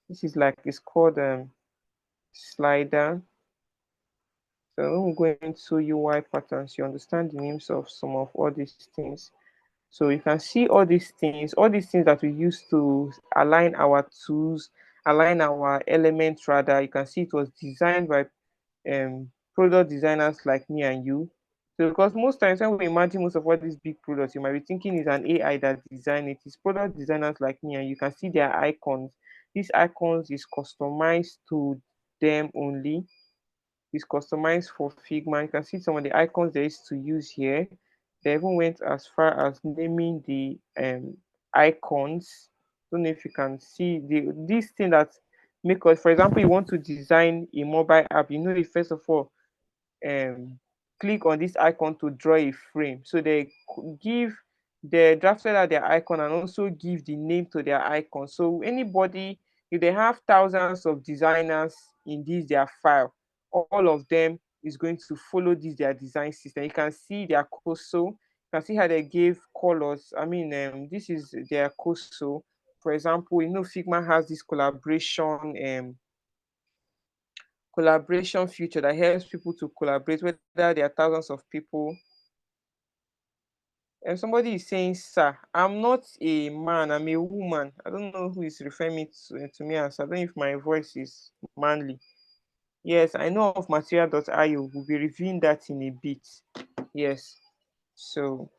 This is like, it's called slider. So when we go into UI patterns, you understand the names of some of all these things. So you can see all these things that we use to align our tools, align our elements rather. You can see it was designed by product designers like me and you. So because most times when we imagine most of all these big products, you might be thinking it's an AI that designed it. It's product designers like me, and you can see their icons. These icons is customized to them only. It's customized for Figma. You can see some of the icons they used to use here. They even went as far as naming the icons. Don't know if you can see this thing that make us, for example, you want to design a mobile app. You know, first of all, um, click on this icon to draw a frame. So they give the drafted out their icon and also give the name to their icon. So anybody, if they have thousands of designers in this their file, all of them is going to follow this their design system. You can see their coso. You can see how they gave colors. I mean, this is their coso. For example, you know, Figma has this collaboration feature that helps people to collaborate, whether there are thousands of people. And somebody is saying, "Sir, I'm not a man, I'm a woman." I don't know who is referring to me as. I don't know if my voice is manly. Yes, I know of material.io. We'll be reviewing that in a bit. Yes. So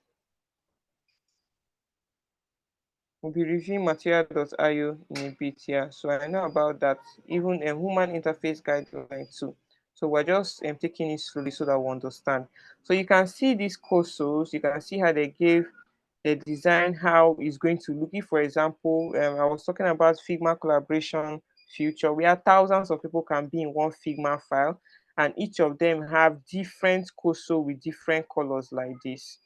we'll be reviewing material.io in a bit, yeah. So I know about that, even a human interface guideline too. So we're just taking it slowly so that we understand. So you can see these courses, you can see how they gave the design, how it's going to look. If, for example, I was talking about Figma collaboration future, where thousands of people can be in one Figma file, and each of them have different courses with different colors like this.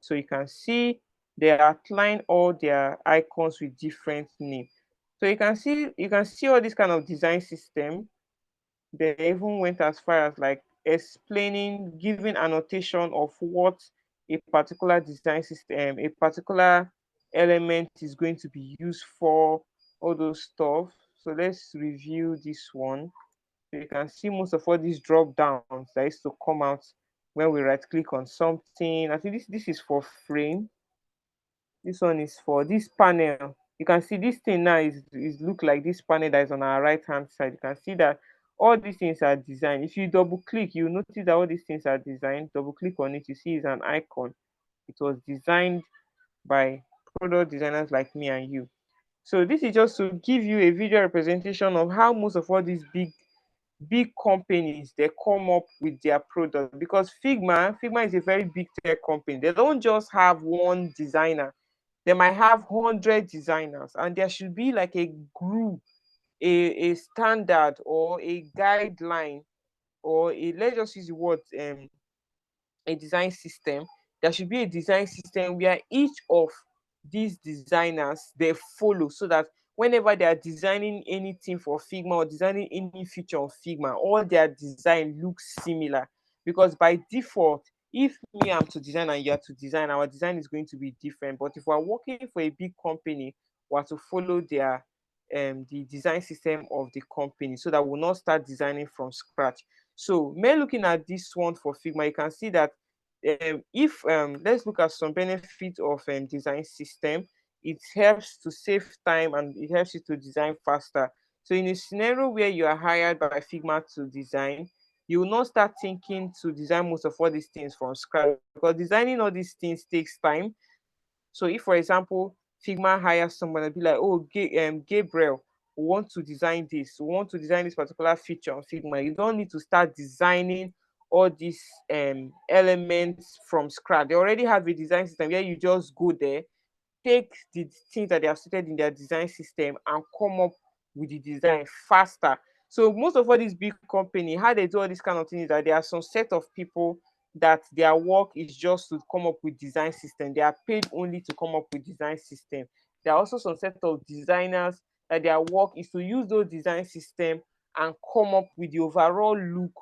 So you can see they outline all their icons with different names. So you can see all this kind of design system. They even went as far as like explaining, giving annotation of what a particular design system, a particular element is going to be used for, all those stuff. So let's review this one. So you can see most of all these drop downs that used to come out when we right click on something. I think this is for frame. This one is for this panel. You can see this thing now is look like this panel that is on our right hand side. You can see that all these things are designed. If you double click, you notice that all these things are designed. Double click on it, you see it's an icon. It was designed by product designers like me and you. So this is just to give you a visual representation of how most of all these big companies they come up with their product, because Figma is a very big tech company. They don't just have one designer, they might have 100 designers, and there should be like a group, a standard or a guideline, or a, let's just use the word, a design system. There should be a design system where each of these designers they follow, so that whenever they are designing anything for Figma or designing any feature of Figma, all their design looks similar. Because by default, if me am to design and you are to design, our design is going to be different. But if we're working for a big company, we are to follow their the design system of the company, so that we'll not start designing from scratch. So, me looking at this one for Figma, you can see that if let's look at some benefits of design system. It helps to save time and it helps you to design faster. So in a scenario where you are hired by Figma to design, you will not start thinking to design most of all these things from scratch, because designing all these things takes time. So if, for example, Figma hires someone and be like, "Oh, Gabriel, we want to design this. We want to design this particular feature on Figma." You don't need to start designing all these elements from scratch. They already have a design system where you just go there, take the things that they have stated in their design system and come up with the design faster. So most of all these big company, how they do all these kind of things is that there are some set of people that their work is just to come up with design system. They are paid only to come up with design system. There are also some set of designers that their work is to use those design system and come up with the overall look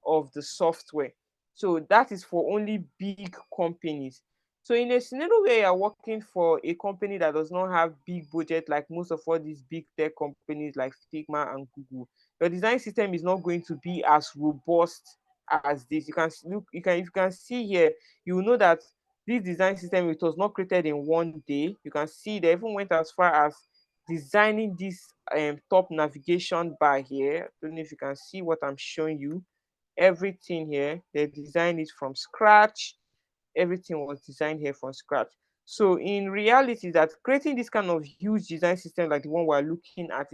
of the software. So that is for only big companies. So in a scenario where you're working for a company that does not have big budget, like most of all these big tech companies like Figma and Google, your design system is not going to be as robust as this. You can look, if you can see here, you will know that this design system, it was not created in one day. You can see they even went as far as designing this top navigation bar here. I don't know if you can see what I'm showing you. everything here. They designed it from scratch. Everything was designed here from scratch. So in reality, that creating this kind of huge design system like the one we're looking at,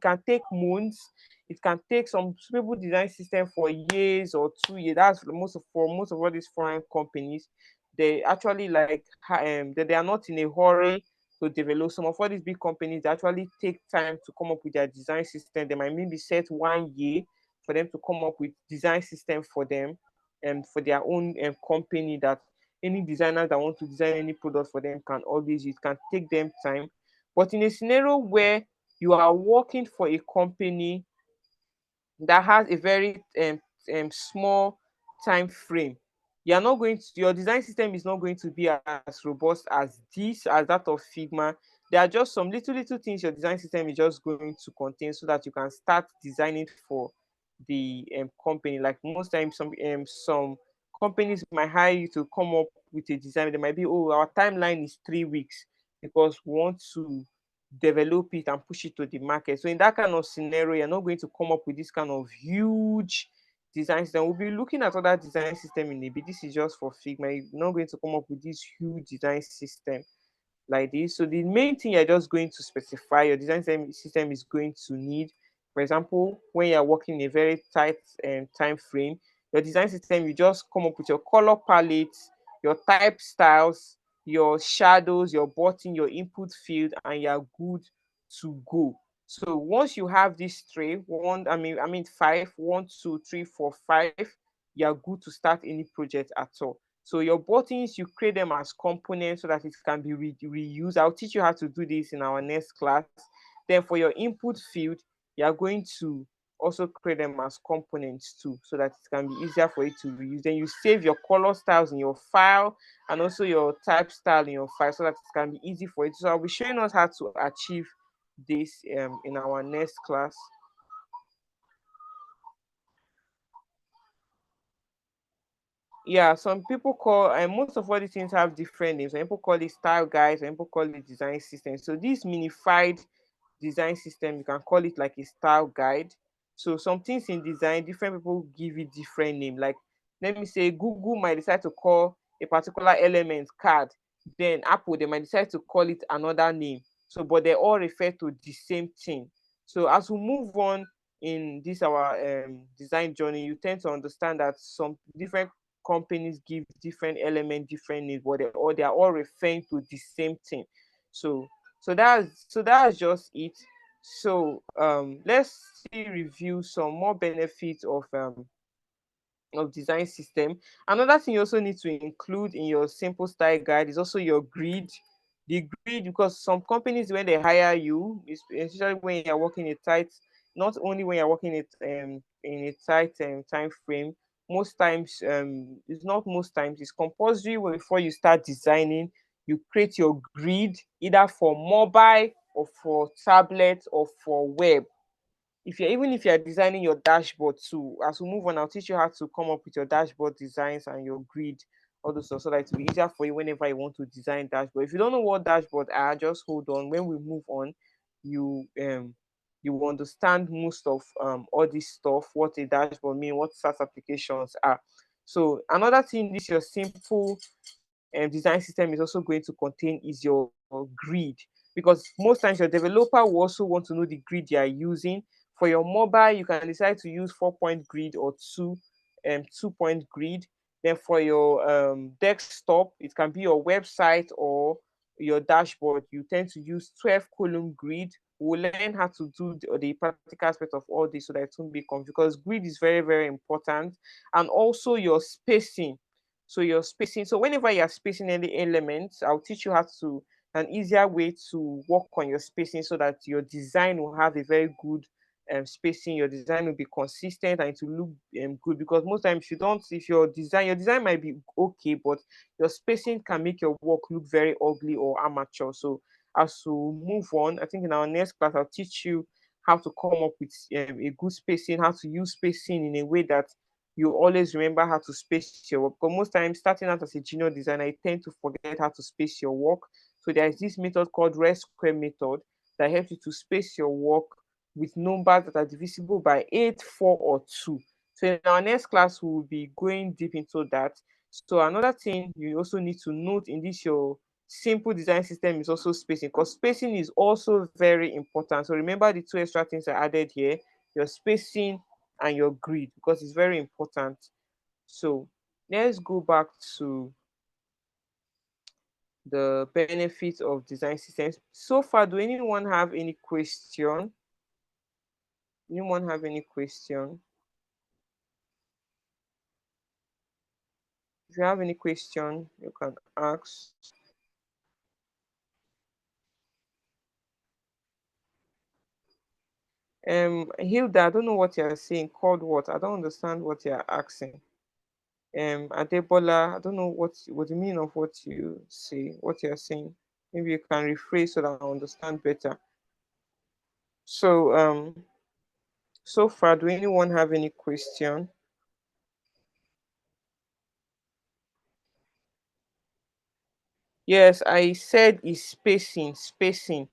can take months. It can take some people design system for years or 2 years. That's most of all these foreign companies. They actually they are not in a hurry to develop. Some of all these big companies, they actually take time to come up with their design system. They might maybe set 1 year for them to come up with design system for them and for their own company, that any designers that want to design any product for them can always use. It can take them time. But in a scenario where you are working for a company that has a very small time frame, your design system is not going to be as robust as that of Figma. There are just some little things your design system is just going to contain, so that you can start designing for the company. Like most times, some companies might hire you to come up with a design. There might be, oh, our timeline is 3 weeks because we want to develop it and push it to the market. So in that kind of scenario, you're not going to come up with this kind of huge design system. We'll be looking at other design system in a bit. This is just for Figma. You're not going to come up with this huge design system like this. So the main thing you're just going to specify your design system is going to need, for example, when you're working in a very tight time frame, your design system, you just come up with your color palette, your type styles, your shadows, your button, your input field, and you're good to go. So once you have these three, five, 1, 2, 3, 4, 5, you're good to start any project at all. So your buttons, you create them as components so that it can be reused. I'll teach you how to do this in our next class. Then for your input field, you are going to also create them as components too, so that it can be easier for you to reuse. Then you save your color styles in your file and also your type style in your file, so that it can be easy for you. So I'll be showing us how to achieve this in our next class. Yeah, some people call, and most of all these things have different names. Some people call it style guides, some people call it design system. So this minified design system, you can call it like a style guide. So some things in design, different people give it different name. Like, let me say Google might decide to call a particular element card, then Apple, they might decide to call it another name. So but they all refer to the same thing. So as we move on in this our design journey, you tend to understand that some different companies give different element different names, but they are all referring to the same thing. So that's just it. So let's see, review some more benefits of design system. Another thing you also need to include in your simple style guide is also your grid. The grid, because some companies, when they hire you, especially when you're working a tight, not only when you're working it in a tight time frame, most times it's not most times, it's compulsory before you start designing, you create your grid either for mobile or for tablet or for web. If you're designing your dashboard too, as we move on, I'll teach you how to come up with your dashboard designs and your grid, all those stuff, so that it will be easier for you whenever you want to design dashboard. If you don't know what dashboard are, just hold on. When we move on, you you will understand most of all this stuff, what a dashboard mean, what SaaS applications are. So another thing this your simple design system is also going to contain is your grid, because most times your developer will also want to know the grid you are using. For your mobile, you can decide to use 4-point grid or 2-point grid. Then for your desktop, it can be your website or your dashboard, you tend to use 12-column grid. We'll learn how to do the practical aspect of all this so that it won't be confused, because grid is very, very important. And also your spacing. So your spacing. So whenever you're spacing any elements, I'll teach you how to an easier way to work on your spacing so that your design will have a very good spacing. Your design will be consistent and it will look good, because most times you don't, if your design might be okay, but your spacing can make your work look very ugly or amateur. So as we move on, I think in our next class I'll teach you how to come up with a good spacing, how to use spacing in a way that you always remember how to space your work. Because most times, starting out as a junior designer, you tend to forget how to space your work. So there is this method called red square method that helps you to space your work with numbers that are divisible by 8, 4, or 2. So in our next class, we will be going deep into that. So another thing you also need to note in this your simple design system is also spacing, because spacing is also very important. So remember the two extra things I added here, your spacing and your grid, because it's very important. So let's go back to the benefits of design systems. So far, do anyone have any question? Anyone have any question? If you have any question, you can ask. Hilda, I don't know what you're saying. Called what? I don't understand what you're asking. Adebola, I don't know what the meaning of what you say, what you're saying. Maybe you can rephrase so that I understand better. So so far, do anyone have any question? Yes, I said is spacing.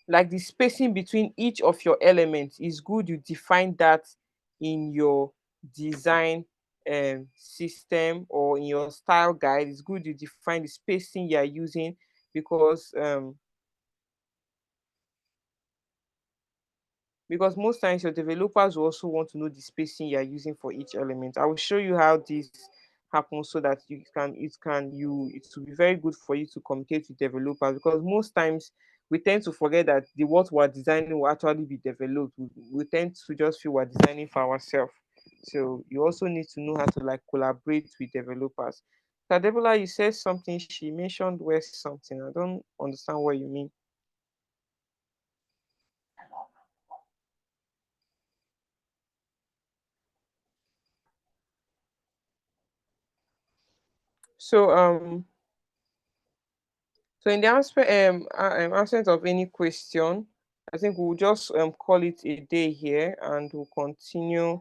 Like the spacing between each of your elements is good. You define that in your design system or in your style guide. It's good you define the spacing you are using, because most times your developers will also want to know the spacing you are using for each element. I will show you how this happens so that it will be very good for you to communicate with developers, because most times we tend to forget that the what we're designing will actually be developed. We tend to just feel we're designing for ourselves. So you also need to know how to like collaborate with developers. Tadebola, you said something, she mentioned where something. I don't understand what you mean. So so in the absence of any question, I think we'll just call it a day here, and we'll continue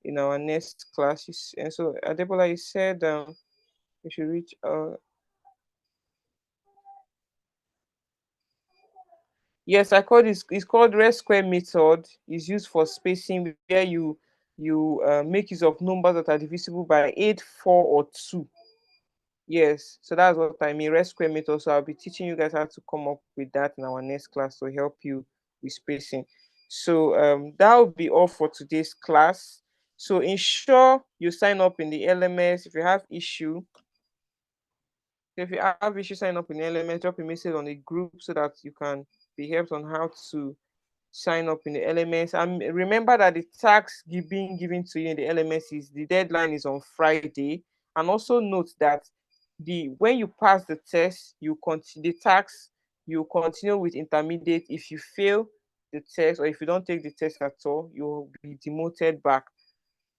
in our next class. And so Adebola, you said we should reach. Yes, I called it. It's called rest square method. It's used for spacing where you make use of numbers that are divisible by 8, 4, or 2. Yes, so that's what I mean, rest square method. So I'll be teaching you guys how to come up with that in our next class to help you with spacing. So that will be all for today's class. So ensure you sign up in the LMS. If you have issue sign up in the LMS, drop a message on the group so that you can be helped on how to sign up in the LMS. And remember that the task being given to you in the LMS is the deadline is on Friday. And also note that the when you pass the test, you continue the task, you continue with intermediate. If you fail the test or if you don't take the test at all, you'll be demoted back.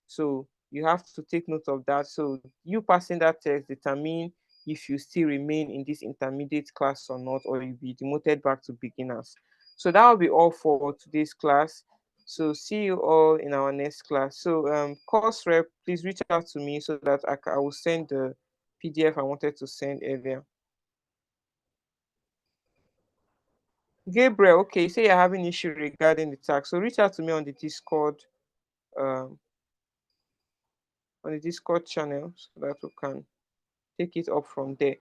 So you have to take note of that. So you passing that test determine if you still remain in this intermediate class or not, or you'll be demoted back to beginners. So that will be all for today's class. So see you all in our next class. So course rep, please reach out to me so that I will send the PDF I wanted to send earlier. Gabriel, okay, you say you're having issue regarding the tax. So reach out to me on the um, Discord channel so that we can take it up from there.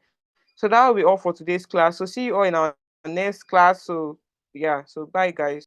So that will be all for today's class. So see you all in our next class. So yeah, so bye guys.